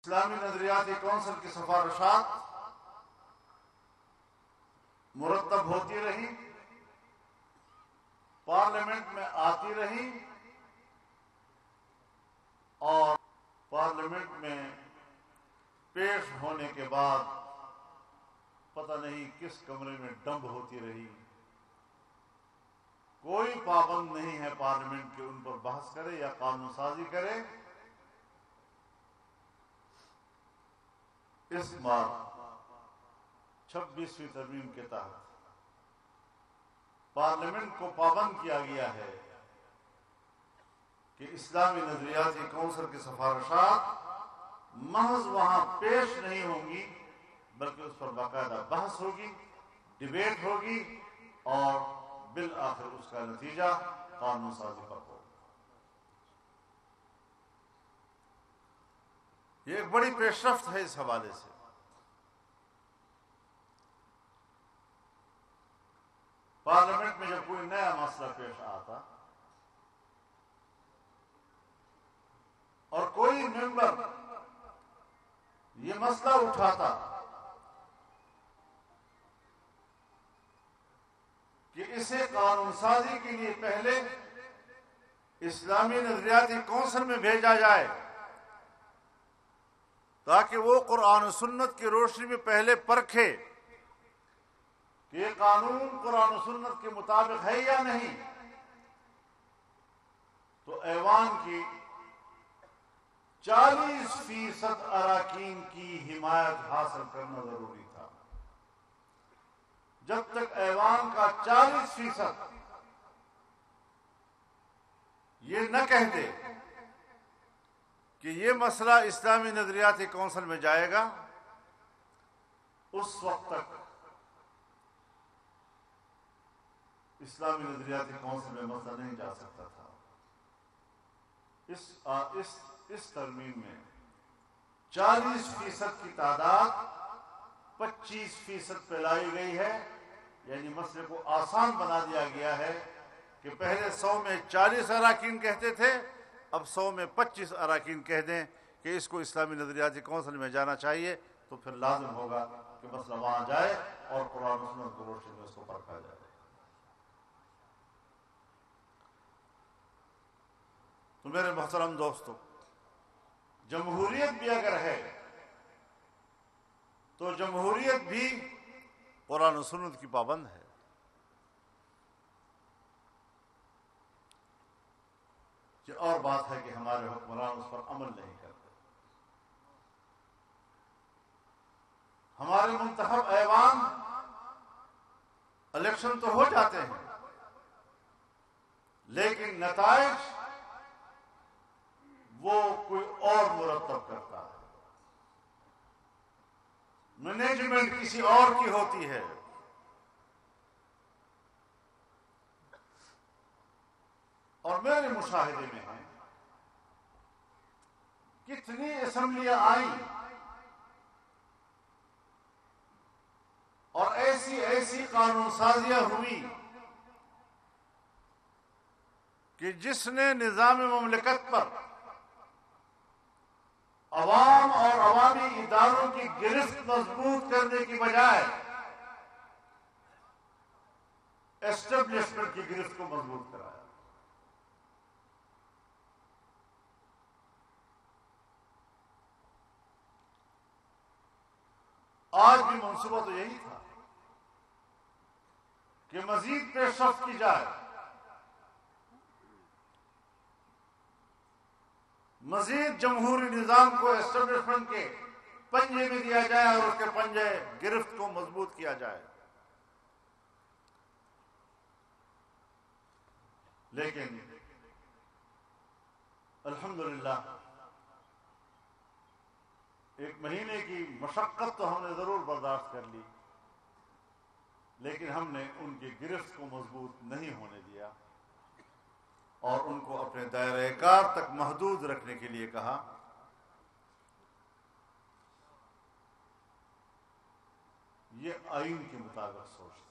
اسلامی نظریاتی کونسل کی سفارشات مرتب ہوتی رہی، پارلیمنٹ میں آتی رہی، اور پارلیمنٹ میں پیش ہونے کے بعد پتہ نہیں کس کمرے میں ڈمب ہوتی رہی۔ کوئی پابند نہیں ہے پارلیمنٹ کے ان پر بحث کرے یا قانون سازی کرے۔ اس بار 26ویں ترمیم کے تحت پارلیمنٹ کو پابند کیا گیا ہے کہ اسلامی نظریاتی کونسل کی سفارشات محض وہاں پیش نہیں ہوں گی، بلکہ اس پر باقاعدہ بحث ہوگی، ڈیبیٹ ہوگی، اور بالآخر اس کا نتیجہ قانون سازی پر ہوگا۔ یہ ایک بڑی پیش رفت ہے۔ اس حوالے سے پارلیمنٹ میں جب کوئی نیا مسئلہ پیش آتا اور کوئی ممبر یہ مسئلہ اٹھاتا کہ اسے قانون سازی کے لیے پہلے اسلامی نظریاتی کونسل میں بھیجا جائے تاکہ وہ قرآن و سنت کی روشنی میں پہلے پرکھے کہ یہ قانون قرآن و سنت کے مطابق ہے یا نہیں، تو ایوان کی 40% اراکین کی حمایت حاصل کرنا ضروری تھا۔ جب تک ایوان کا 40% یہ نہ کہہ دے کہ یہ مسئلہ اسلامی نظریاتی کونسل میں جائے گا، اس وقت تک اسلامی نظریاتی کونسل میں مسئلہ نہیں جا سکتا تھا۔ اس ترمیم میں 40% کی تعداد 25% پہ لائی گئی ہے، یعنی مسئلے کو آسان بنا دیا گیا ہے کہ پہلے 100 میں 40 اراکین کہتے تھے، اب 100 میں 25 اراکین کہہ دیں کہ اس کو اسلامی نظریاتی کونسل میں جانا چاہیے، تو پھر لازم ہوگا کہ مسئلہ وہاں جائے اور قرآن و سنت کی روشنی میں اس کو پرکھا جائے۔ تو میرے محترم دوستو، جمہوریت بھی اگر ہے تو جمہوریت بھی قرآن و سنت کی پابند ہے۔ یہ اور بات ہے کہ ہمارے حکمران اس پر عمل نہیں کرتے۔ ہمارے منتخب ایوان الیکشن تو ہو جاتے ہیں، لیکن نتائج وہ کوئی اور مرتب کرتا ہے، مینجمنٹ کسی اور کی ہوتی ہے۔ اور میرے مشاہدے میں ہے کتنی اسمبلیاں آئیں اور ایسی قانون سازیاں ہوئی کہ جس نے نظام مملکت پر عوام اور عوامی اداروں کی گرفت مضبوط کرنے کی بجائے اسٹیبلشمنٹ کی گرفت کو مضبوط کرایا۔ آج بھی منصوبہ تو یہی تھا کہ مزید پیش رفت کی جائے، مزید جمہوری نظام کو اسٹیبلشمنٹ کے پنجے میں دیا جائے اور اس کے پنجے گرفت کو مضبوط کیا جائے۔ لیکن الحمدللہ ایک مہینے کی مشقت تو ہم نے ضرور برداشت کر لی، لیکن ہم نے ان کی گرفت کو مضبوط نہیں ہونے دیا اور ان کو اپنے دائرہ کار تک محدود رکھنے کے لیے کہا۔ یہ آئین کے مطابق سوچتے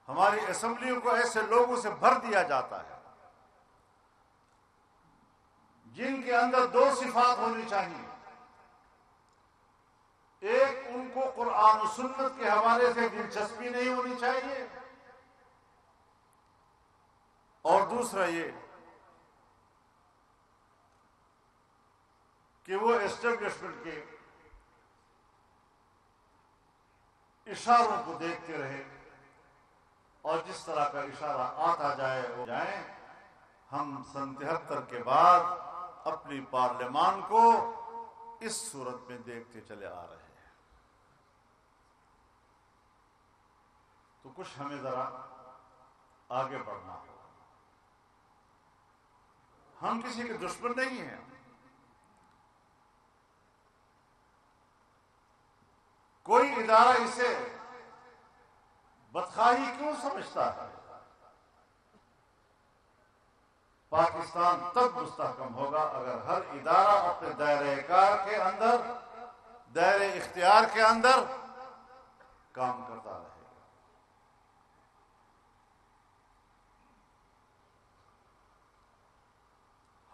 ہماری اسمبلیوں کو ایسے لوگوں سے بھر دیا جاتا ہے جن کے اندر دو صفات ہونی چاہیے. ایک، ان کو قرآن و سنت کے حوالے سے دلچسپی نہیں ہونی چاہیے، اور دوسرا یہ کہ وہ اسٹیبلشمنٹ کے اشاروں کو دیکھتے رہے، اور جس طرح کا اشارہ آتا جائے وہ جائیں. ہم سن 73 کے بعد اپنی پارلیمان کو اس صورت میں دیکھتے چلے آ رہے ہیں. تو کچھ ہمیں ذرا آگے بڑھنا ہوگا. ہم کسی کے دشمن نہیں ہیں. کوئی ادارہ اسے بدخواہی کیوں سمجھتا ہے؟ پاکستان تب مستحکم ہوگا اگر ہر ادارہ اپنے دائرہ کار کے اندر، دائرہ اختیار کے اندر کام کرتا رہے گا.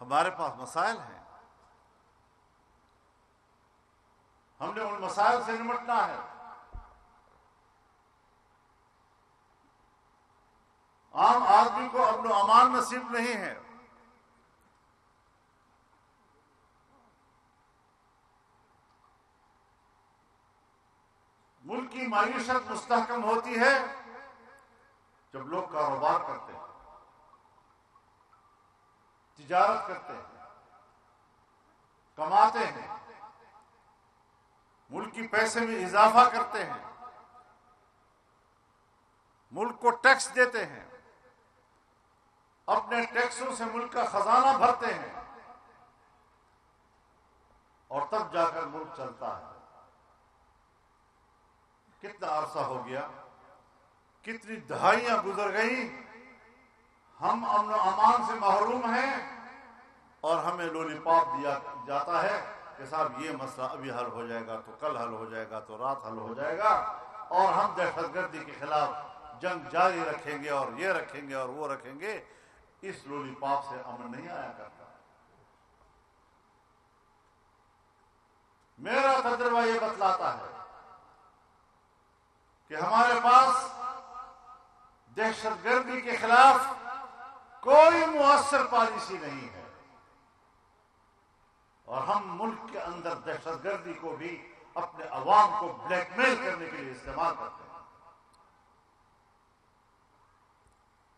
ہمارے پاس مسائل ہیں، ہم نے ان مسائل سے نمٹنا ہے. عام آدمی کو امن و امان نصیب نہیں ہے. ملک کی معیشت مستحکم ہوتی ہے جب لوگ کاروبار کرتے ہیں، تجارت کرتے ہیں، کماتے ہیں، ملک کی پیسے میں اضافہ کرتے ہیں، ملک کو ٹیکس دیتے ہیں، اپنے ٹیکسوں سے ملک کا خزانہ بھرتے ہیں، اور تب جا کر ملک چلتا ہے. کتنا عرصہ ہو گیا، کتنی دہائیاں گزر گئی، ہم امن و امان سے محروم ہیں، اور ہمیں لولی پاپ دیا جاتا ہے کہ صاحب یہ مسئلہ ابھی حل ہو جائے گا، تو کل حل ہو جائے گا، تو رات حل ہو جائے گا، اور ہم دہشت گردی کے خلاف جنگ جاری رکھیں گے، اور یہ رکھیں گے اور وہ رکھیں گے. اس لولی پاپ سے امن نہیں آیا کرتا. میرا تجربہ یہ بتلاتا ہے کہ ہمارے پاس دہشت گردی کے خلاف کوئی مؤثر پالیسی نہیں ہے، اور ہم ملک کے اندر دہشت گردی کو بھی اپنے عوام کو بلیک میل کرنے کے لیے استعمال کرتے ہیں.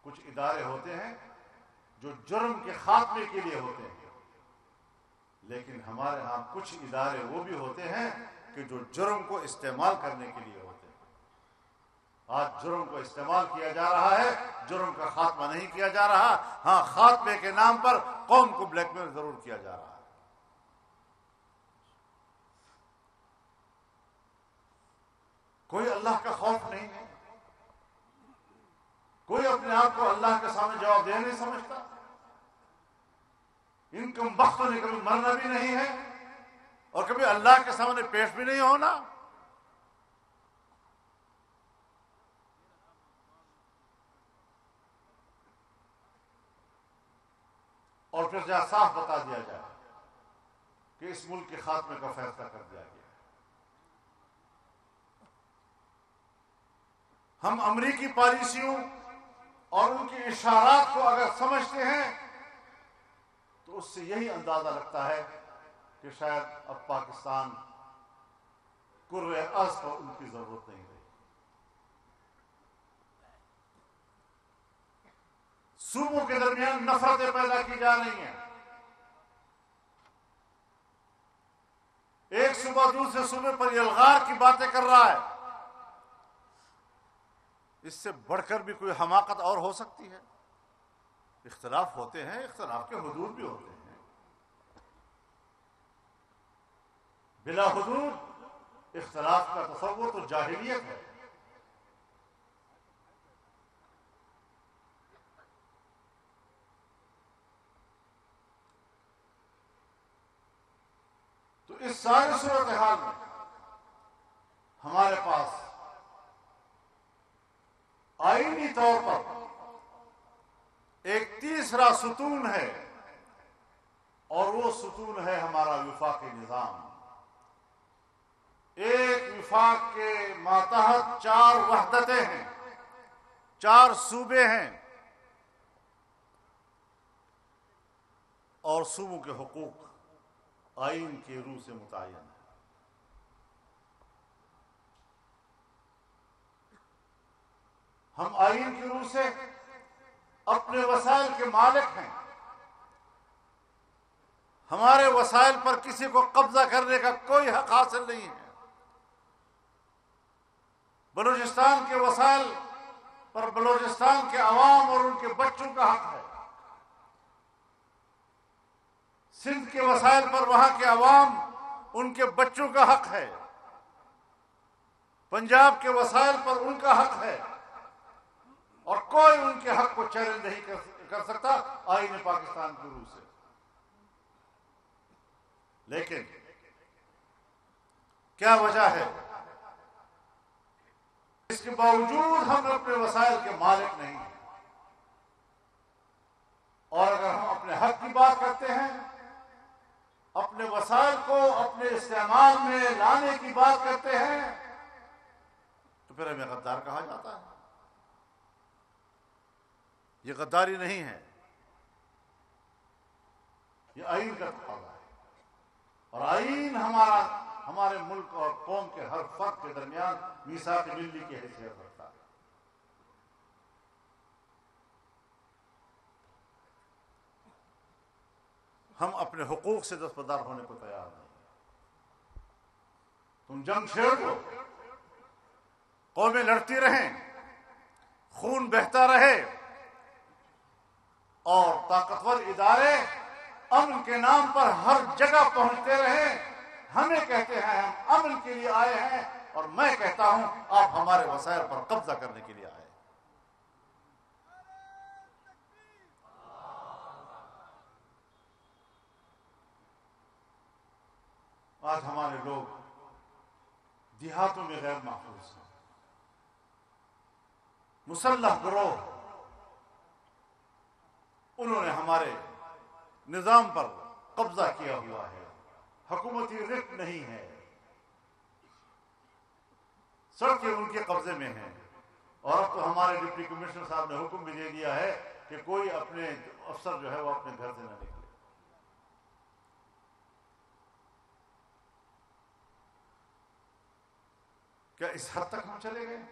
کچھ ادارے ہوتے ہیں جو جرم کے خاتمے کے لیے ہوتے ہیں، لیکن ہمارے ہاں کچھ ادارے وہ بھی ہوتے ہیں کہ جو جرم کو استعمال کرنے کے لیے ہوتے ہیں. آج جرم کو استعمال کیا جا رہا ہے، جرم کا خاتمہ نہیں کیا جا رہا. ہاں، خاتمے کے نام پر قوم کو بلیک میل ضرور کیا جا رہا ہے. کوئی اللہ کا خوف نہیں ہے، کوئی اپنے آپ کو اللہ کے سامنے جواب دہ نہیں سمجھتا. ان کم بختوں نے کبھی مرنا بھی نہیں ہے، اور کبھی اللہ کے سامنے پیش بھی نہیں ہونا. اور پھر جہاں صاف بتا دیا جائے کہ اس ملک کے خاتمے کا فیصلہ کر دیا گیا. ہم امریکی پالیسیوں اور ان کے اشارات کو اگر سمجھتے ہیں تو اس سے یہی اندازہ لگتا ہے کہ شاید اب پاکستان کرۂ ارض پر ان کی ضرورت نہیں رہی. صوبوں کے درمیان نفرتیں پیدا کی جا رہی ہیں. ایک صوبہ دوسرے صوبے پر الغار کی باتیں کر رہا ہے. اس سے بڑھ کر بھی کوئی حماقت اور ہو سکتی ہے؟ اختلاف ہوتے ہیں، اختلاف کے حدود بھی ہوتے ہیں. بلا حدود اختلاف کا تصور تو جاہلیت ہے. تو اس ساری صورتحال میں ہمارے پاس آئینی طور پر ایک تیسرا ستون ہے اور وہ ستون ہے ہمارا وفاقی نظام. ایک وفاق کے ماتحت 4 وحدتیں ہیں، 4 صوبے ہیں، اور صوبوں کے حقوق آئین کی روح سے متعین ہے. ہم آئین کی روح سے اپنے وسائل کے مالک ہیں. ہمارے وسائل پر کسی کو قبضہ کرنے کا کوئی حق حاصل نہیں ہے. بلوچستان کے وسائل پر بلوچستان کے عوام اور ان کے بچوں کا حق ہے. سندھ کے وسائل پر وہاں کے عوام ان کے بچوں کا حق ہے. پنجاب کے وسائل پر ان کا حق ہے، اور کوئی ان کے حق کو چیلنج نہیں کر سکتا آئین پاکستان کی روح سے. لیکن کیا وجہ ہے اس کے باوجود ہم اپنے وسائل کے مالک نہیں ہیں؟ اور اگر ہم اپنے حق کی بات کرتے ہیں، اپنے وسائل کو اپنے استعمال میں لانے کی بات کرتے ہیں، تو پھر ہمیں غدار کہا جاتا ہے. یہ غداری نہیں ہے، یہ آئین کا تقاضا ہے. اور آئین ہمارے ملک اور قوم کے ہر فرد کے درمیان میثاق ملی کی حیثیت رکھتا ہے. ہم اپنے حقوق سے دستبردار ہونے کو تیار نہیں. تم جنگ چھیڑ دو، قومیں لڑتی رہیں، خون بہتا رہے، اور طاقتور ادارے امن کے نام پر ہر جگہ پہنچتے رہے. ہمیں کہتے ہیں ہم امن کے لیے آئے ہیں، اور میں کہتا ہوں آپ ہمارے وسائل پر قبضہ کرنے کے لیے آئے. آج ہمارے لوگ دیہاتوں میں غیر محفوظ ہیں. مسلح گروہ انہوں نے ہمارے نظام پر قبضہ کیا ہوا ہے. حکومتی رفت نہیں ہے، سڑکیں ان کے قبضے میں ہیں. اور اب تو ہمارے ڈپٹی کمشنر صاحب نے حکم بھی دے دیا ہے کہ کوئی اپنے افسر جو ہے وہ اپنے گھر سے نہ نکلے. کیا اس حد تک ہم چلے گئے؟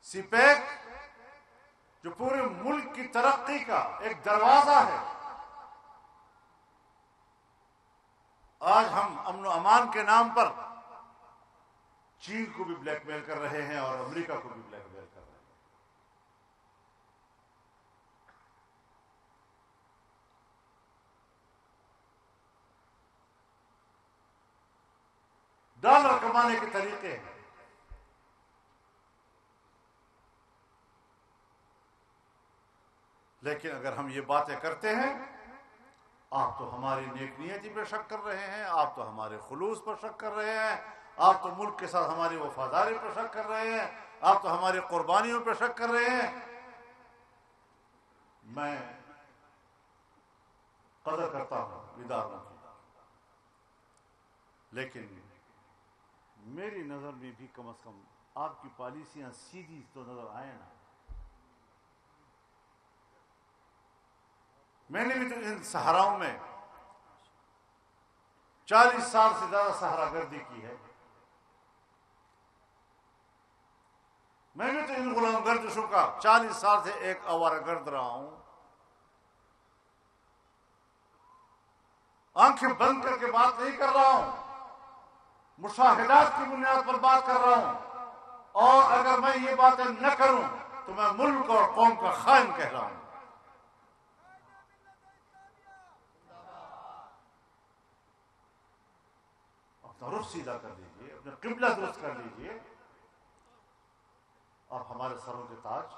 سی پیک جو پورے ملک کی ترقی کا ایک دروازہ ہے، آج ہم امن و امان کے نام پر چین کو بھی بلیک میل کر رہے ہیں اور امریکہ کو بھی بلیک میل کر رہے ہیں. ڈالر کمانے کے طریقے ہیں. لیکن اگر ہم یہ باتیں کرتے ہیں، آپ تو ہماری نیک نیتی پہ شک کر رہے ہیں، آپ تو ہمارے خلوص پر شک کر رہے ہیں، آپ تو ملک کے ساتھ ہماری وفاداری پر شک کر رہے ہیں، آپ تو ہماری قربانیوں پہ شک کر رہے ہیں. میں قدر کرتا ہوں اداروں کی، لیکن میری نظر میں بھی کم از کم آپ کی پالیسیاں سیدھی تو نظر آئے نا. میں نے بھی تو ان صحراؤں میں 40 سال سے زیادہ صحرا گردی کی ہے. میں بھی تو ان غلام گردشوں کا 40 سال سے ایک آوارہ گرد رہا ہوں. آنکھیں بند کر کے بات نہیں کر رہا ہوں، مشاہدات کی بنیاد پر بات کر رہا ہوں. اور اگر میں یہ باتیں نہ کروں تو میں ملک اور قوم کا خائن کہلاؤں. اپنا رخ سیدھا کر لیجیے، اپنا قبلہ درست کر لیجیے. آپ ہمارے سروں کے تاج.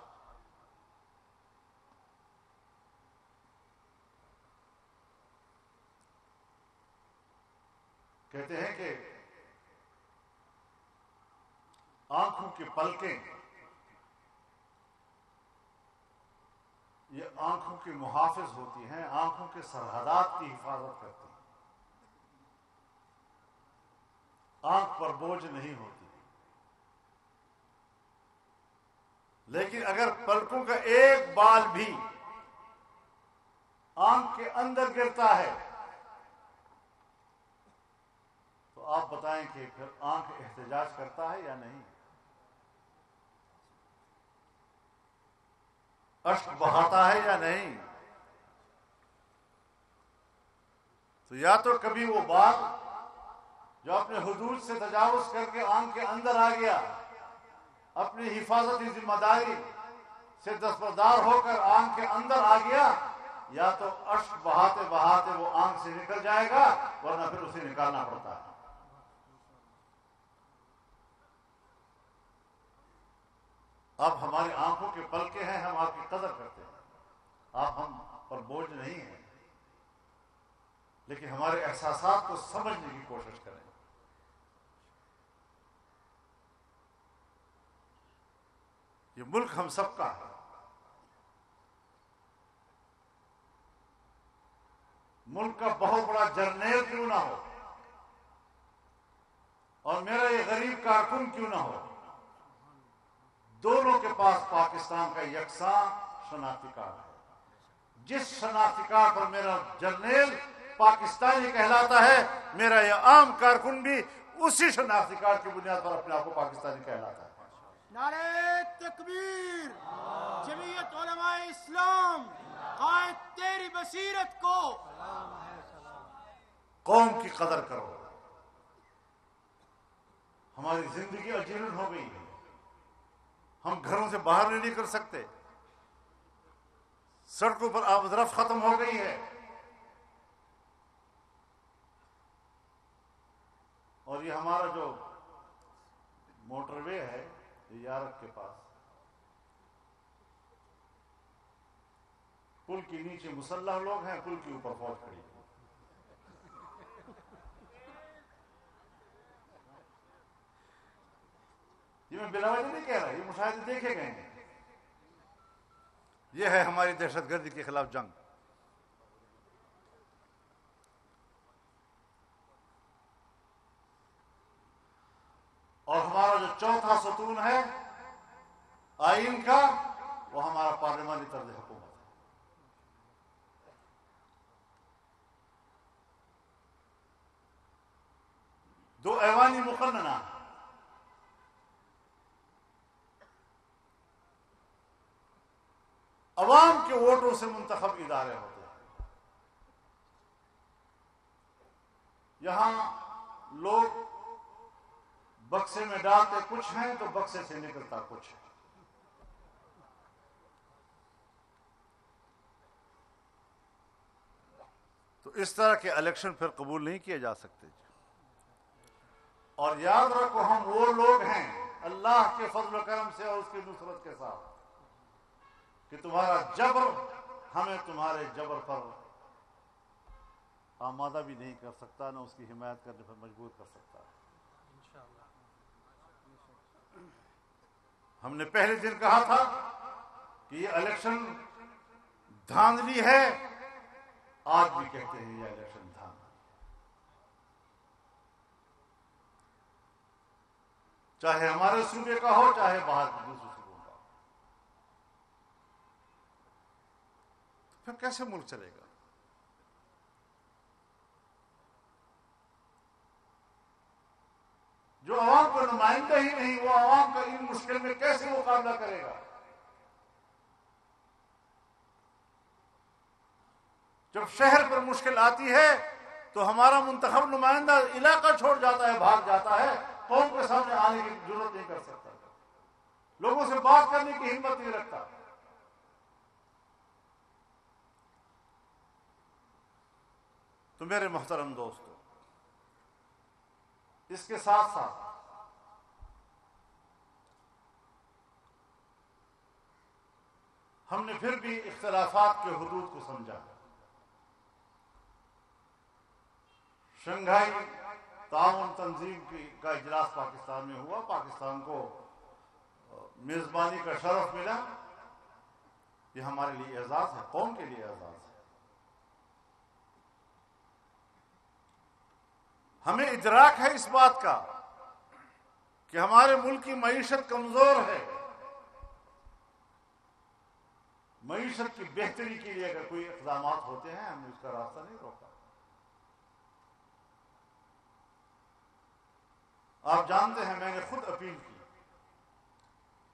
کہتے ہیں کہ آنکھوں کی پلکیں یہ آنکھوں کی محافظ ہوتی ہیں، آنکھوں کے سرحدات کی حفاظت کرتی ہیں، آنکھ پر بوجھ نہیں ہوتی۔ لیکن اگر پلکوں کا ایک بال بھی آنکھ کے اندر گرتا ہے تو آپ بتائیں کہ پھر آنکھ احتجاج کرتا ہے یا نہیں؟ اشک بہاتا ہے یا نہیں؟ تو یا تو کبھی وہ بال جو اپنے حدود سے تجاوز کر کے آنکھ کے اندر آ گیا، اپنی حفاظتی ذمہ داری سے دستبردار ہو کر آنکھ کے اندر آ گیا، یا تو اشک بہاتے بہاتے وہ آنکھ سے نکل جائے گا، ورنہ پھر اسے نکالنا پڑتا ہے۔ اب ہماری آنکھوں کے پلکے ہیں، ہم آپ کی قدر کرتے ہیں، آپ ہم پر بوجھ نہیں ہیں، لیکن ہمارے احساسات کو سمجھنے کی کوشش کریں۔ یہ ملک ہم سب کا ہے، ملک کا بہت بڑا جرنیل کیوں نہ ہو اور میرا یہ غریب کارکن کیوں نہ ہو، دونوں کے پاس پاکستان کا یکساں شناختی کارڈ ہے۔ جس شناختی کارڈ پر میرا جرنیل پاکستانی کہلاتا ہے، میرا یہ عام کارکن بھی اسی شناختی کارڈ کی بنیاد پر اپنے آپ کو پاکستانی کہلاتا ہے۔ نعرہ تکبیر! جمعیت علماء اسلام قائد تیری بصیرت کو! قوم کی قدر کرو۔ ہماری زندگی اجیرن ہو گئی ہے، ہم گھروں سے باہر نہیں نکل سکتے، سڑکوں پر آمد و رفت ختم ہو گئی ہے، اور یہ ہمارا جو موٹر وے ہے یہ یارک کے پاس، پل کے نیچے مسلح لوگ ہیں، پل کے اوپر فوج کھڑی ہے۔ یہ میں بلا وجہ نہیں کہہ رہا، یہ مشاہدے دیکھے گئے ہیں۔ یہ ہے ہماری دہشت گردی کے خلاف جنگ۔ اور ہمارا جو چوتھا ستون ہے آئین کا، وہ ہمارا پارلیمانی طرز حکومت ہے۔ دو ایوانی مقننہ، عوام کے ووٹوں سے منتخب ادارے ہوتے ہیں۔ یہاں لوگ بکسے میں ڈالتے کچھ ہیں تو بکسے سے نکلتا کچھ ہے۔ تو اس طرح کے الیکشن پھر قبول نہیں کیے جا سکتے۔ اور یاد رکھو، ہم وہ لوگ ہیں اللہ کے فضل و کرم سے اور اس کی نصرت کے ساتھ کہ تمہارا جبر ہمیں تمہارے جبر پر آمادہ بھی نہیں کر سکتا، نہ اس کی حمایت کرنے پر مجبور کر سکتا۔ ہم نے پہلے دن کہا تھا کہ یہ الیکشن دھاندلی ہے، آج بھی کہتے ہیں یہ الیکشن دھاندلی، چاہے ہمارے صوبے کا ہو چاہے باہر کے دوسرے صوبوں کا۔ پھر کیسے ملک چلے گا؟ جو عوام کا نمائندہ ہی نہیں، وہ عوام کا ان مشکل میں کیسے مقابلہ کرے گا؟ جب شہر پر مشکل آتی ہے تو ہمارا منتخب نمائندہ علاقہ چھوڑ جاتا ہے، بھاگ جاتا ہے، قوم کے سامنے آنے کی ضرورت نہیں کر سکتا، لوگوں سے بات کرنے کی ہمت نہیں رکھتا۔ تو میرے محترم دوستو، اس کے ساتھ ساتھ ہم نے پھر بھی اختلافات کے حدود کو سمجھا۔ شنگھائی تعاون تنظیم کا اجلاس پاکستان میں ہوا، پاکستان کو میزبانی کا شرف ملا، یہ ہمارے لیے اعزاز ہے، قوم کے لیے اعزاز ہے۔ ہمیں ادراک ہے اس بات کا کہ ہمارے ملک کی معیشت کمزور ہے۔ معیشت کی بہتری کے لیے اگر کوئی اقدامات ہوتے ہیں، ہم نے اس کا راستہ نہیں روکا۔ آپ جانتے ہیں، میں نے خود اپیل کی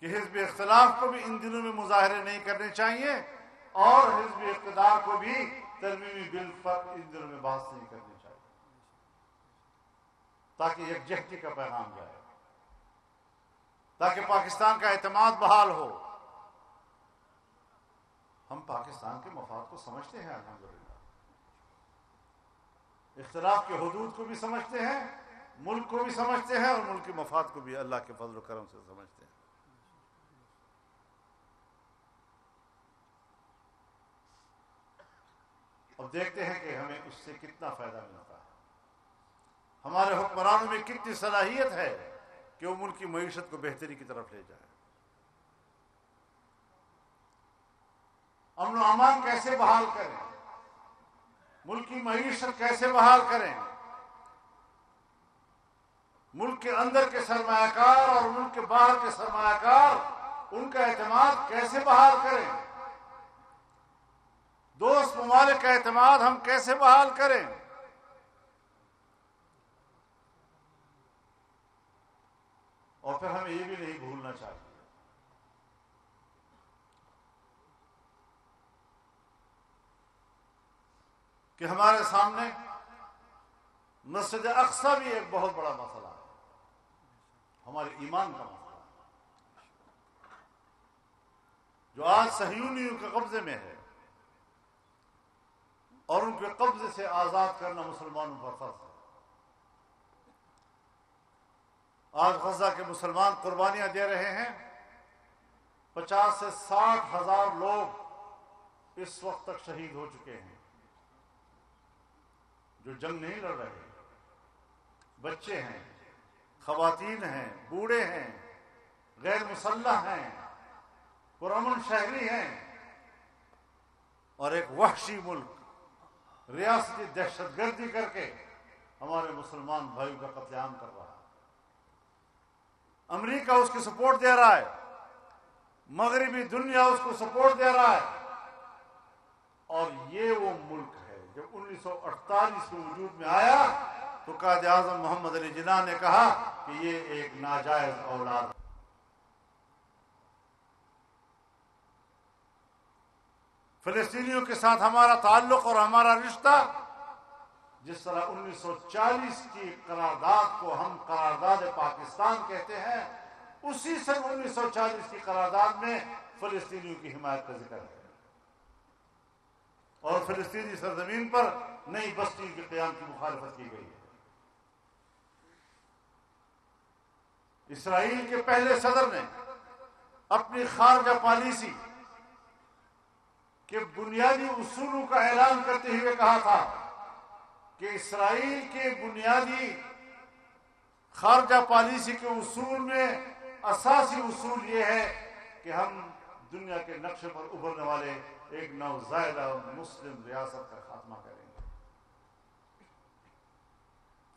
کہ حزب اختلاف کو بھی ان دنوں میں مظاہرے نہیں کرنے چاہیے، اور حزب اقتدار کو بھی ترمیمی بل پر ان دنوں میں بحث نہیں کرنی چاہیے، تاکہ یکجہتی کا پیغام جائے، تاکہ پاکستان کا اعتماد بحال ہو۔ ہم پاکستان کے مفاد کو سمجھتے ہیں، الحمدللہ اختلاف کے حدود کو بھی سمجھتے ہیں، ملک کو بھی سمجھتے ہیں، اور ملک کے مفاد کو بھی اللہ کے فضل و کرم سے سمجھتے ہیں۔ اب دیکھتے ہیں کہ ہمیں اس سے کتنا فائدہ ملتا ہے، ہمارے حکمرانوں میں کتنی صلاحیت ہے کہ وہ ملک کی معیشت کو بہتری کی طرف لے جائے۔ امن و امان کیسے بحال کریں، ملک کی معیشت کیسے بحال کریں، ملک کے اندر کے سرمایہ کار اور ملک کے باہر کے سرمایہ کار، ان کا اعتماد کیسے بحال کریں، دوست ممالک کا اعتماد ہم کیسے بحال کریں۔ اور پھر ہمیں یہ بھی نہیں بھولنا چاہیے کہ ہمارے سامنے مسجد اقصی بھی ایک بہت بڑا مسئلہ ہے، ہمارے ایمان کا مسئلہ ہے، جو آج صہیونیوں کے قبضے میں ہے، اور ان کے قبضے سے آزاد کرنا مسلمانوں پر فرض ہے۔ آج غزہ کے مسلمان قربانیاں دے رہے ہیں، 50 سے 60 ہزار لوگ اس وقت تک شہید ہو چکے ہیں، جو جنگ نہیں لڑ رہے، بچے ہیں، خواتین ہیں، بوڑھے ہیں، غیر مسلح ہیں، پرامن شہری ہیں، اور ایک وحشی ملک ریاستی دہشت گردی کر کے ہمارے مسلمان بھائیوں کا قتل عام کر رہا ہے۔ امریکہ اس کی سپورٹ دے رہا ہے، مغربی دنیا اس کو سپورٹ دے رہا ہے، اور یہ وہ ملک ہے جب 1948 میں وجود میں آیا تو قائد اعظم محمد علی جناح نے کہا کہ یہ ایک ناجائز اولاد ہے۔ فلسطینیوں کے ساتھ ہمارا تعلق اور ہمارا رشتہ، جس طرح 1940 کی قرارداد کو ہم قرارداد پاکستان کہتے ہیں، اسی سن 1940 کی قرارداد میں فلسطینیوں کی حمایت کا ذکر ہے، اور فلسطینی سرزمین پر نئی بستی کے قیام کی مخالفت کی گئی ہے۔ اسرائیل کے پہلے صدر نے اپنی خارجہ پالیسی کے بنیادی اصولوں کا اعلان کرتے ہوئے کہا تھا کہ اسرائیل کے بنیادی خارجہ پالیسی کے اصول میں اساسی اصول یہ ہے کہ ہم دنیا کے نقشے پر ابھرنے والے ایک نوزائیدہ مسلم ریاست کا خاتمہ کریں گے۔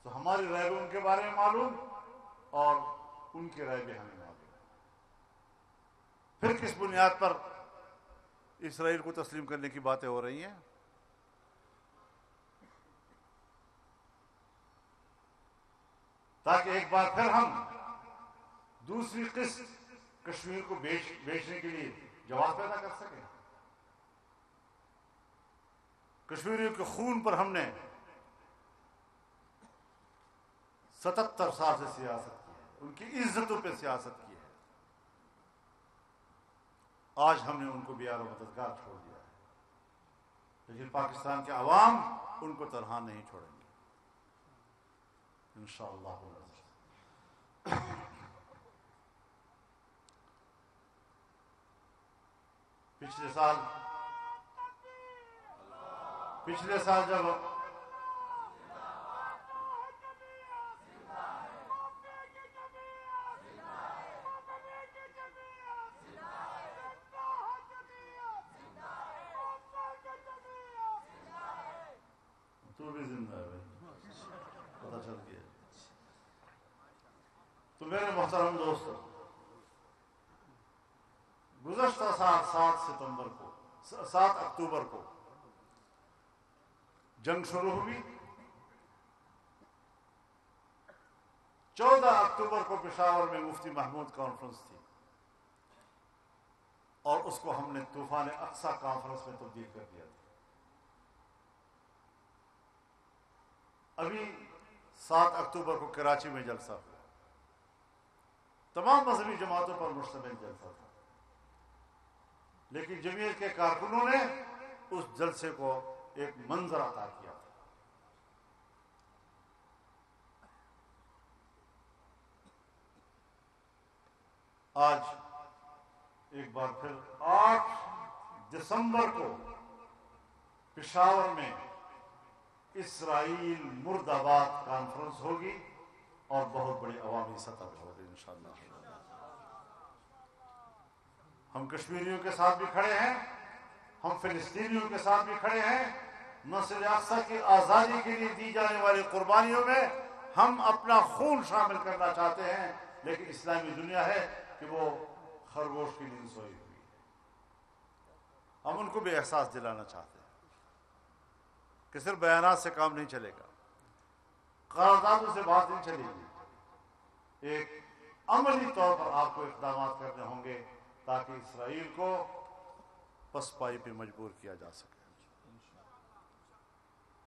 تو ہماری رائے بھی ان کے بارے میں معلوم، اور ان کی رائے بھی ہمیں معلوم۔ پھر کس بنیاد پر اسرائیل کو تسلیم کرنے کی باتیں ہو رہی ہیں؟ تاکہ ایک بار پھر ہم دوسری قسط کشمیر کو بیچنے کے لیے جواز پیدا کر سکیں۔ کشمیریوں کے خون پر ہم نے 77 سال سے سیاست کی ہے، ان کی عزتوں پہ سیاست کی ہے، آج ہم نے ان کو بیار و مددگار چھوڑ دیا ہے، لیکن پاکستان کے عوام ان کو تنہا نہیں چھوڑیں گے انشاءاللہ۔ پچھلے سال جب زندہ ہے پتہ چل گیا۔ تو میرے محترم دوستو، گزشتہ سال 7 اکتوبر کو جنگ شروع ہوئی، 14 اکتوبر کو پشاور میں مفتی محمود کانفرنس تھی اور اس کو ہم نے طوفان اقصی کانفرنس میں تبدیل کر دیا تھا۔ ابھی 7 اکتوبر کو کراچی میں جلسہ ہوا، تمام مذہبی جماعتوں پر مشتمل جلسہ تھا، لیکن جمعیت کے کارکنوں نے اس جلسے کو ایک منظر عطا کیا تھا۔ آج ایک بار پھر 8 دسمبر کو پشاور میں اسرائیل مرد آباد کانفرنس ہوگی اور بہت بڑی عوامی سطح پر ہوگی انشاءاللہ۔ ہم کشمیریوں کے ساتھ بھی کھڑے ہیں، ہم فلسطینیوں کے ساتھ بھی کھڑے ہیں۔ مسجد اقصی کی آزادی کے لیے دی جانے والی قربانیوں میں ہم اپنا خون شامل کرنا چاہتے ہیں، لیکن اسلامی دنیا ہے کہ وہ خرگوش کی نیند سوئی ہوئی ہے۔ ہم ان کو بھی احساس دلانا چاہتے ہیں کہ صرف بیانات سے کام نہیں چلے گا، قراردادوں سے بات نہیں چلے گی، ایک عملی طور پر آپ کو اقدامات کرنے ہوں گے تاکہ اسرائیل کو پسپائی پہ مجبور کیا جا سکے۔